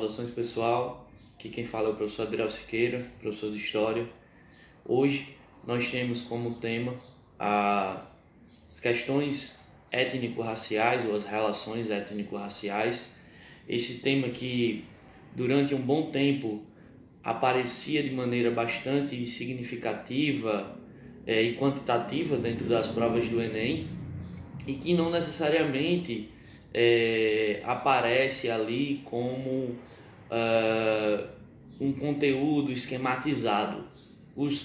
Saudações pessoal, aqui quem fala é o professor Adriel Siqueira, professor de História. Hoje nós temos como tema as questões étnico-raciais ou as relações étnico-raciais. Esse tema que durante um bom tempo aparecia de maneira bastante significativa e quantitativa dentro das provas do Enem e que não necessariamente aparece ali como um conteúdo esquematizado. Os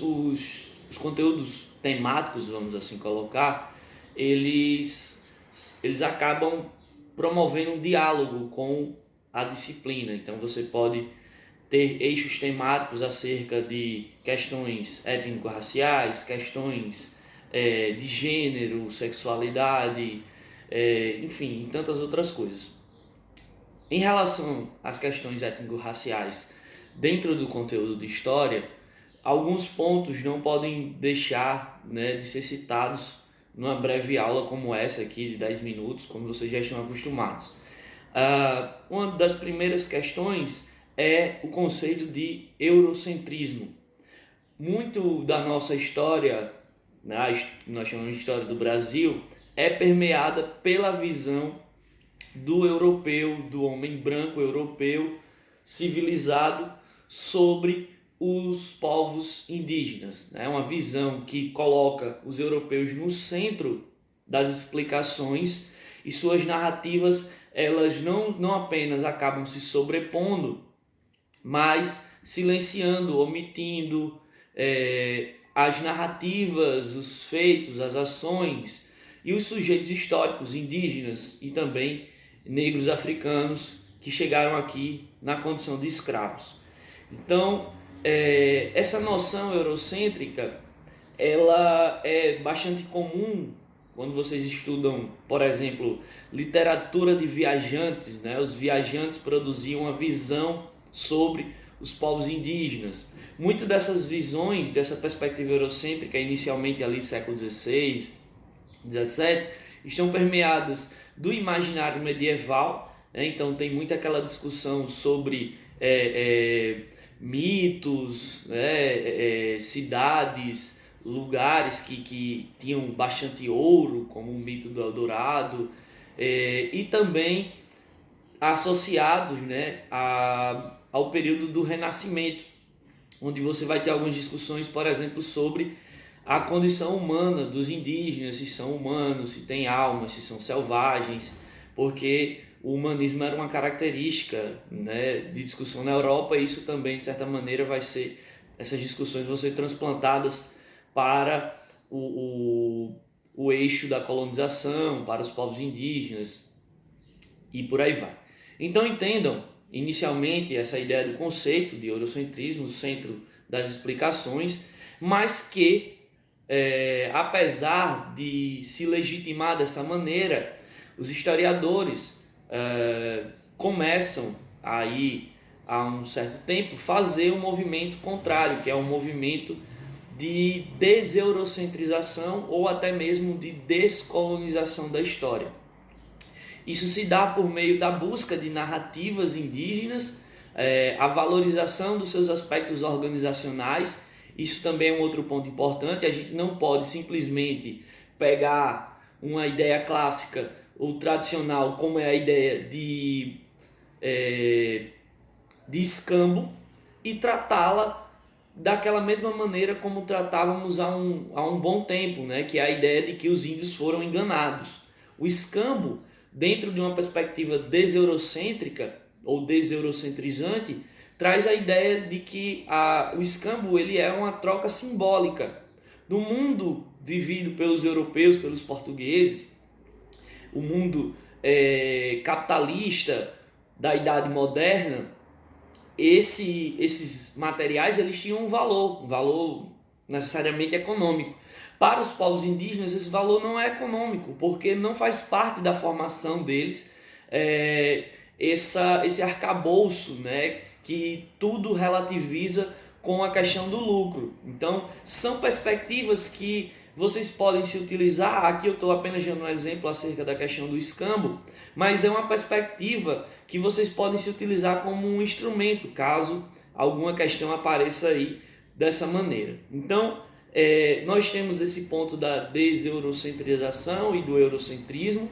conteúdos temáticos, vamos assim colocar, eles acabam promovendo um diálogo com a disciplina. Então você pode ter eixos temáticos acerca de questões étnico-raciais, questões de gênero, sexualidade, enfim, e tantas outras coisas. Em relação às questões étnico-raciais dentro do conteúdo de história, alguns pontos não podem deixar, de ser citados numa breve aula como essa aqui de 10 minutos, como vocês já estão acostumados. Uma das primeiras questões é o conceito de eurocentrismo. Muito da nossa história, nós chamamos de história do Brasil, é permeada pela visão do europeu, do homem branco europeu civilizado sobre os povos indígenas. É uma visão que coloca os europeus no centro das explicações e suas narrativas elas não apenas acabam se sobrepondo, mas silenciando, omitindo as narrativas, os feitos, as ações e os sujeitos históricos indígenas e também negros africanos que chegaram aqui na condição de escravos. Então, essa noção eurocêntrica ela é bastante comum quando vocês estudam, por exemplo, literatura de viajantes, Os viajantes produziam uma visão sobre os povos indígenas. Muito dessas visões, dessa perspectiva eurocêntrica, inicialmente ali século XVI, XVII, estão permeadas do imaginário medieval, Então tem muito aquela discussão sobre mitos, cidades, lugares que tinham bastante ouro, como o mito do Eldorado, e também associados ao período do Renascimento, onde você vai ter algumas discussões, por exemplo, sobre a condição humana dos indígenas, se são humanos, se têm alma, se são selvagens, porque o humanismo era uma característica de discussão na Europa, e isso também, de certa maneira, essas discussões vão ser transplantadas para o eixo da colonização, para os povos indígenas e por aí vai. Então entendam, inicialmente, essa ideia do conceito de eurocentrismo, o centro das explicações, mas que, apesar de se legitimar dessa maneira, os historiadores começam aí, há um certo tempo, fazer um movimento contrário, que é um movimento de deseurocentrização ou até mesmo de descolonização da história. Isso se dá por meio da busca de narrativas indígenas, a valorização dos seus aspectos organizacionais. Isso também é um outro ponto importante. A gente não pode simplesmente pegar uma ideia clássica ou tradicional, como é a ideia de escambo, e tratá-la daquela mesma maneira como tratávamos há um bom tempo, que é a ideia de que os índios foram enganados. O escambo, dentro de uma perspectiva deseurocêntrica ou deseurocentrizante, traz a ideia de que o escambo ele é uma troca simbólica. No mundo vivido pelos europeus, pelos portugueses, o mundo capitalista da Idade Moderna, esses materiais eles tinham um valor necessariamente econômico. Para os povos indígenas, esse valor não é econômico, porque não faz parte da formação deles esse arcabouço, que tudo relativiza com a questão do lucro. Então, são perspectivas que vocês podem se utilizar, aqui eu estou apenas dando um exemplo acerca da questão do escambo, mas é uma perspectiva que vocês podem se utilizar como um instrumento, caso alguma questão apareça aí dessa maneira. Então, nós temos esse ponto da deseurocentrização e do eurocentrismo,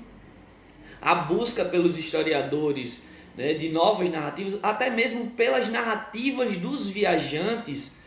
a busca pelos historiadores, né, de novas narrativas, até mesmo pelas narrativas dos viajantes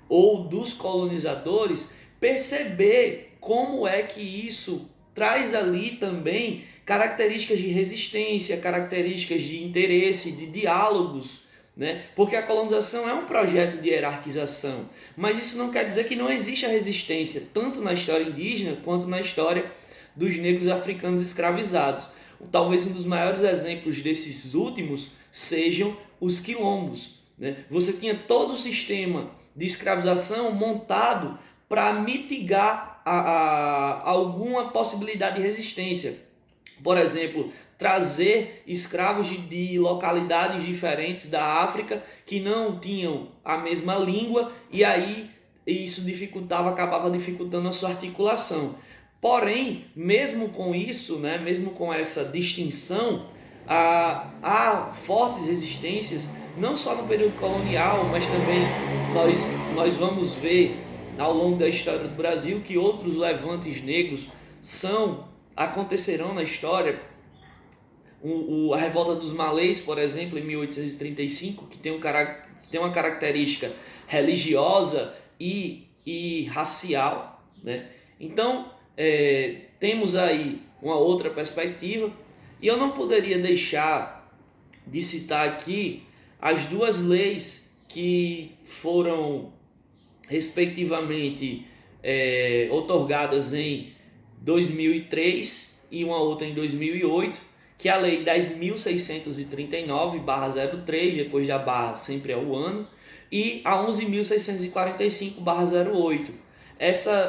ou dos colonizadores, perceber como é que isso traz ali também características de resistência, características de interesse, de diálogos, né? Porque a colonização é um projeto de hierarquização, mas isso não quer dizer que não existe a resistência, tanto na história indígena quanto na história dos negros africanos escravizados. Talvez um dos maiores exemplos desses últimos sejam os quilombos, né? Você tinha todo o sistema de escravização montado para mitigar alguma possibilidade de resistência. Por exemplo, trazer escravos de localidades diferentes da África que não tinham a mesma língua, e aí isso acabava dificultando a sua articulação. Porém, mesmo com isso, né, mesmo com essa distinção, há fortes resistências, não só no período colonial, mas também nós vamos ver ao longo da história do Brasil que outros levantes negros acontecerão na história. A Revolta dos Malês, por exemplo, em 1835, que tem uma característica religiosa e racial, né? Então, temos aí uma outra perspectiva, e eu não poderia deixar de citar aqui as duas leis que foram respectivamente outorgadas em 2003 e uma outra em 2008, que é a Lei 10.639/03, depois da barra sempre é o ano, e a 11.645/08.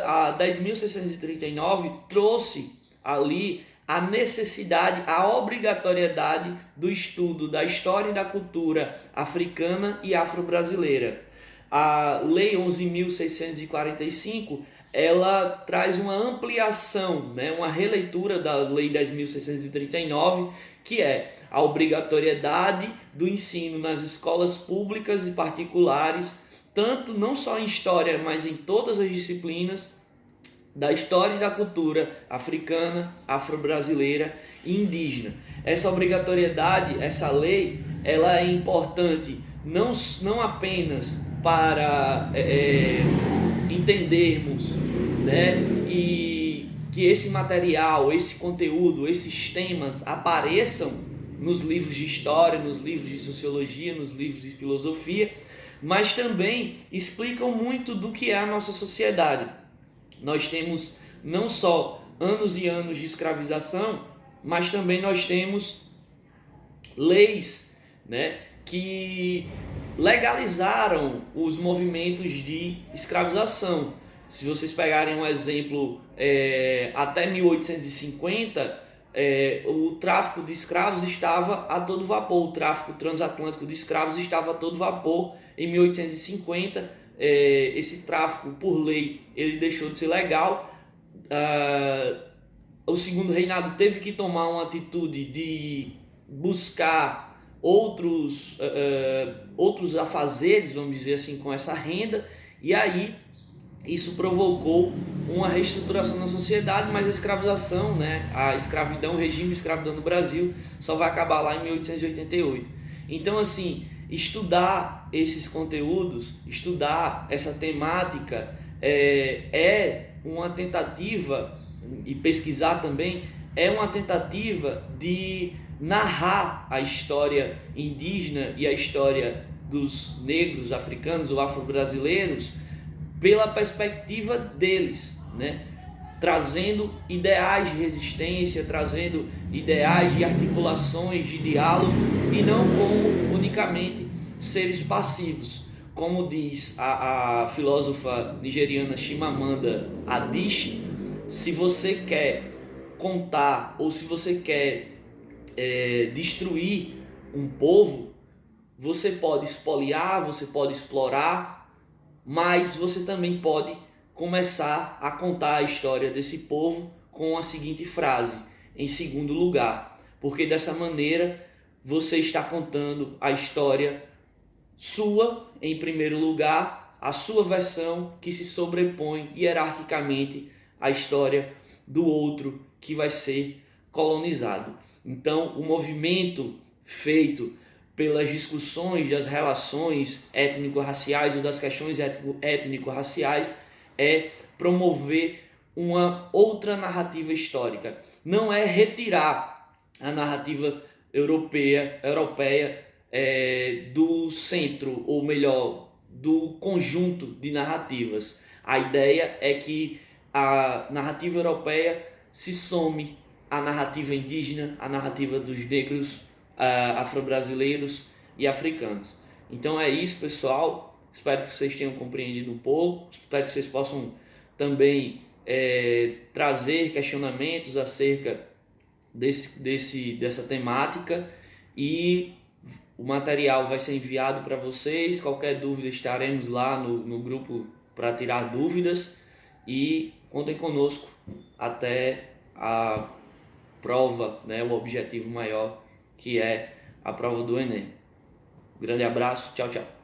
A 10.639 trouxe ali a necessidade, a obrigatoriedade do estudo da história e da cultura africana e afro-brasileira. A Lei 11.645, ela traz uma ampliação, né, uma releitura da Lei 10.639, que é a obrigatoriedade do ensino nas escolas públicas e particulares, tanto não só em história, mas em todas as disciplinas da história e da cultura africana, afro-brasileira e indígena. Essa obrigatoriedade, essa lei, ela é importante não apenas para entendermos, né, e que esse material, esse conteúdo, esses temas apareçam nos livros de história, nos livros de sociologia, nos livros de filosofia, mas também explicam muito do que é a nossa sociedade. Nós temos não só anos e anos de escravização, mas também nós temos leis, né, que legalizaram os movimentos de escravização. Se vocês pegarem um exemplo, até 1850, o tráfico de escravos estava a todo vapor, o tráfico transatlântico de escravos estava a todo vapor. Em 1850, esse tráfico, por lei, ele deixou de ser legal. O Segundo Reinado teve que tomar uma atitude de buscar outros afazeres, vamos dizer assim, com essa renda, e aí isso provocou uma reestruturação na sociedade, mas a escravização, né, a escravidão, o regime de escravidão no Brasil só vai acabar lá em 1888. Então, assim, estudar esses conteúdos, estudar essa temática é uma tentativa, e pesquisar também, é uma tentativa de narrar a história indígena e a história dos negros africanos ou afro-brasileiros pela perspectiva deles, né? Trazendo ideais de resistência, trazendo ideais de articulações, de diálogo, e não como unicamente seres passivos. Como diz a filósofa nigeriana Chimamanda Adichie, se você quer contar ou se você quer destruir um povo, você pode espoliar, você pode explorar, mas você também pode começar a contar a história desse povo com a seguinte frase: em segundo lugar, porque dessa maneira você está contando a história sua em primeiro lugar, a sua versão que se sobrepõe hierarquicamente à história do outro que vai ser colonizado. Então, o movimento feito pelas discussões das relações étnico-raciais ou das questões étnico-raciais é promover uma outra narrativa histórica. Não é retirar a narrativa europeia do centro, ou melhor, do conjunto de narrativas. A ideia é que a narrativa europeia se some à narrativa indígena, à narrativa dos negros, afro-brasileiros e africanos. Então é isso, pessoal. Espero que vocês tenham compreendido um pouco. Espero que vocês possam também trazer questionamentos acerca dessa temática, e o material vai ser enviado para vocês. Qualquer dúvida, estaremos lá no grupo para tirar dúvidas, e contem conosco até a prova, né, o objetivo maior, que é a prova do Enem. Grande abraço, tchau, tchau.